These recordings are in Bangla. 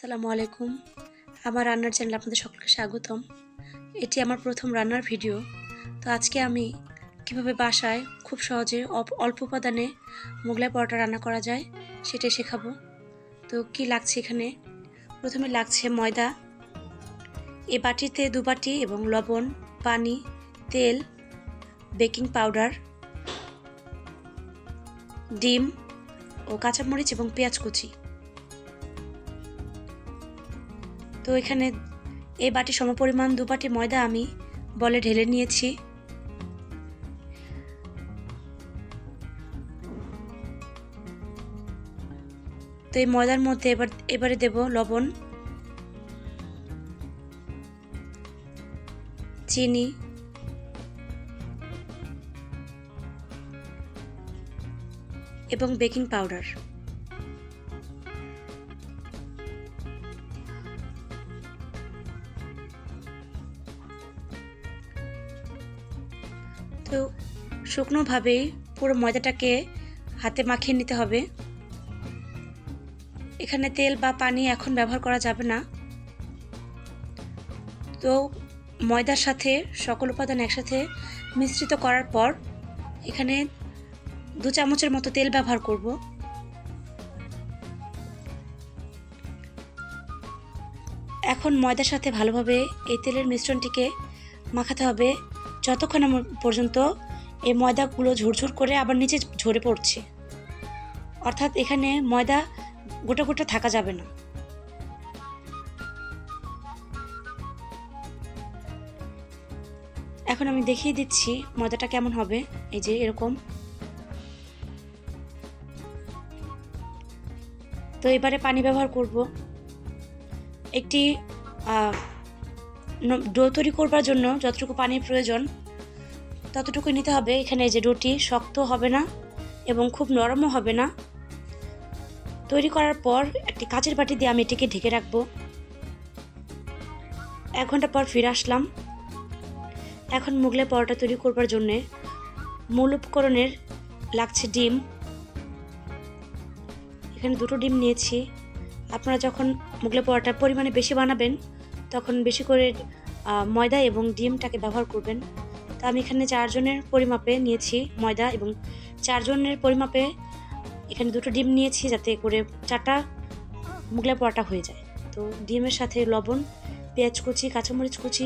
আসসালামু আলাইকুম। আমার রান্নার চ্যানেলে আপনাদের সকলকে স্বাগতম। এটি আমার প্রথম রান্নার ভিডিও। তো আজকে আমি কিভাবে বাসায় খুব সহজে অল্প উপাদানে মোগলাই পরোটা রান্না করা যায় সেটাই শেখাবো। তো কি লাগছে এখানে? প্রথমে লাগছে ময়দা, এই বাটিতে 2 বাটি, এবং লবণ, পানি, তেল, বেকিং পাউডার, ডিম ও কাঁচামরিচ এবং পেঁয়াজ কুচি। তো এখানে এই বাটি সমপরিমাণ 2 বাটি ময়দা আমি বলে ঢেলে নিয়েছি। তো এই ময়দার মধ্যে এবারে দেব লবণ, চিনি, এবং বেকিং পাউডার। তো শুকনোভাবেই পুরো ময়দাটাকে হাতে মাখিয়ে নিতে হবে। এখানে তেল বা পানি এখন ব্যবহার করা যাবে না। তো ময়দার সাথে সকল উপাদান একসাথে মিশ্রিত করার পর এখানে 2 চামচের মতো তেল ব্যবহার করব। এখন ময়দার সাথে ভালোভাবে এই তেলের মিশ্রণটিকে মাখাতে হবে যতক্ষণ পর্যন্ত এই ময়দাগুলো ঝুরঝুর করে আবার নিচে ঝরে পড়ছে। অর্থাৎ এখানে ময়দা গোটা গোটা থাকা যাবে না। এখন আমি দেখিয়ে দিচ্ছি ময়দাটা কেমন হবে। এই যে এরকম। তো এবারে পানি ব্যবহার করব। একটি ডো তৈরি করবার জন্য যতটুকু পানির প্রয়োজন ততটুকু নিতে হবে। এখানে যে ডোটি শক্ত হবে না এবং খুব নরমও হবে না। তৈরি করার পর একটি কাচের বাটি দিয়ে আমি এটিকে ঢেকে রাখবো। 1 ঘন্টা পর ফিরে আসলাম। এখন মোগলাই পরোটা তৈরি করবার জন্যে মূল উপকরণের লাগছে ডিম। এখানে 2টো ডিম নিয়েছি। আপনারা যখন মোগলাই পরোটার পরিমাণে বেশি বানাবেন তখন বেশি করে ময়দা এবং ডিমটাকে ব্যবহার করবেন। তো আমি এখানে 4 জনের পরিমাপে নিয়েছি ময়দা, এবং 4 জনের পরিমাপে এখানে 2টো ডিম নিয়েছি, যাতে করে 4টা মোগলাই পরোটা হয়ে যায়। তো ডিমের সাথে লবণ, পেঁয়াজ কুচি, কাঁচামরিচ কুচি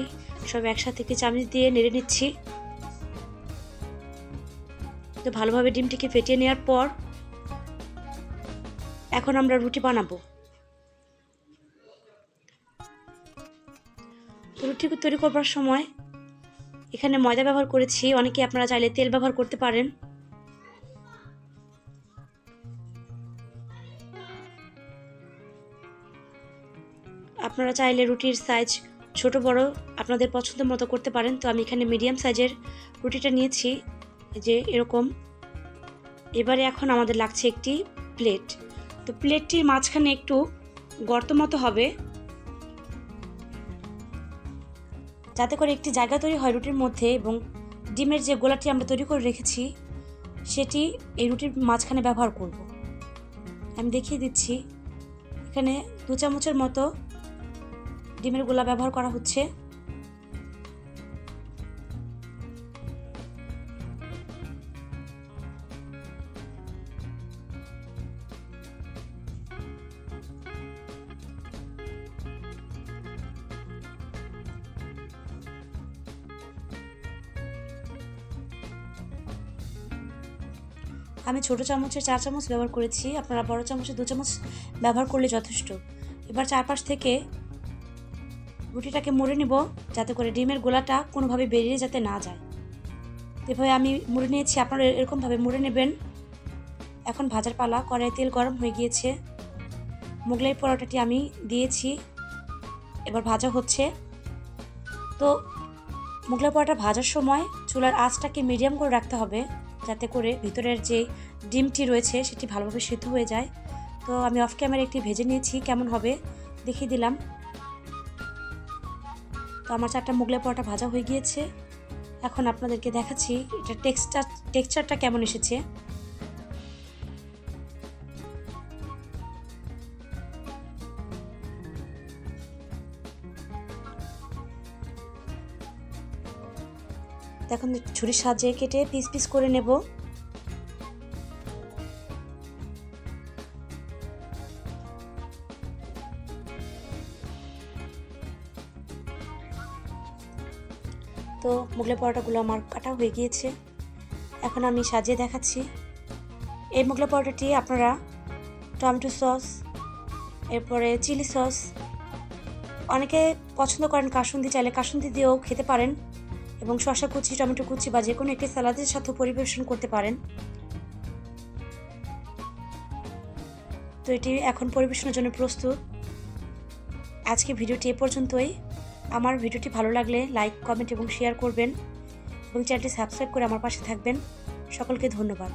সব একসাথে একটি চামচ দিয়ে নেড়ে নিচ্ছি। তো ভালোভাবে ডিমটিকে ফেটিয়ে নেওয়ার পর এখন আমরা রুটি বানাবো। তো রুটি তৈরি করবার সময় এখানে ময়দা ব্যবহার করেছি। অনেকে আপনারা চাইলে তেল ব্যবহার করতে পারেন। আপনারা চাইলে রুটির সাইজ ছোট বড় আপনাদের পছন্দ মতো করতে পারেন। তো আমি এখানে মিডিয়াম সাইজের রুটিটা নিয়েছি, যে এরকম। এবারে এখন আমাদের লাগছে একটি প্লেট। তো প্লেটটির মাঝখানে একটু গর্ত মতো হবে, যাতে করে একটি জায়গা তৈরি হয় রুটির মধ্যে, এবং ডিমের যে গোলাটি আমরা তৈরি করে রেখেছি সেটি এই রুটির মাঝখানে ব্যবহার করব। আমি দেখিয়ে দিচ্ছি। এখানে 2 চামচের মতো ডিমের গোলা ব্যবহার করা হচ্ছে। আমি ছোট চামচের 4 চামচ ব্যবহার করেছি। আপনারা বড় চামচের 2 চামচ ব্যবহার করলে যথেষ্ট। এবার চারপাশ থেকে রুটিটাকে মুড়ে নিব, যাতে করে ডিমের গোলাটা কোনোভাবে বেরিয়ে যাতে না যায়। এভাবে আমি মুড়ে নিয়েছি। আপনারা এরকমভাবে মুড়ে নেবেন। এখন ভাজার পালা। কড়াইয়ে তেল গরম হয়ে গিয়েছে। মোগলাই পরোটাটি আমি দিয়েছি, এবার ভাজা হচ্ছে। তো মোগলাই পরোটা ভাজার সময় চুলার আঁচটাকে মিডিয়াম করে রাখতে হবে, যাতে করে ভিতরের যে ডিমটি রয়েছে সেটি ভালোভাবে সিদ্ধ হয়ে যায়। তো আমি অফ ক্যামেরা একটি ভেজে নিয়েছি, কেমন হবে দেখিয়ে দিলাম। তো আমার 4টা মোগলাই পরোটা ভাজা হয়ে গিয়েছে। এখন আপনাদেরকে দেখাচ্ছি এটা টেক্সচারটা কেমন এসেছে। এখন ছুরির সাহায্যে কেটে পিস পিস করে নেব। তো মোগলাই পরোটাগুলো আমার কাটা হয়ে গিয়েছে। এখন আমি সাজিয়ে দেখাচ্ছি। এই মোগলাই পরোটাটি আপনারা টমেটো সস, এরপরে চিলি সস, অনেকে পছন্দ করেন কাসুন্দি, চাইলে কাসুন্দি দিয়েও খেতে পারেন, এবং শসা কুচি, টমেটো কুচি বা যে কোনো একটি স্যালাদের সাথে পরিবেশন করতে পারেন। তো এটি এখন পরিবেশনের জন্য প্রস্তুত। আজকে ভিডিওটি এ পর্যন্তই। আমার ভিডিওটি ভালো লাগলে লাইক, কমেন্ট এবং শেয়ার করবেন, এবং চ্যানেলটি সাবস্ক্রাইব করে আমার পাশে থাকবেন। সকলকে ধন্যবাদ।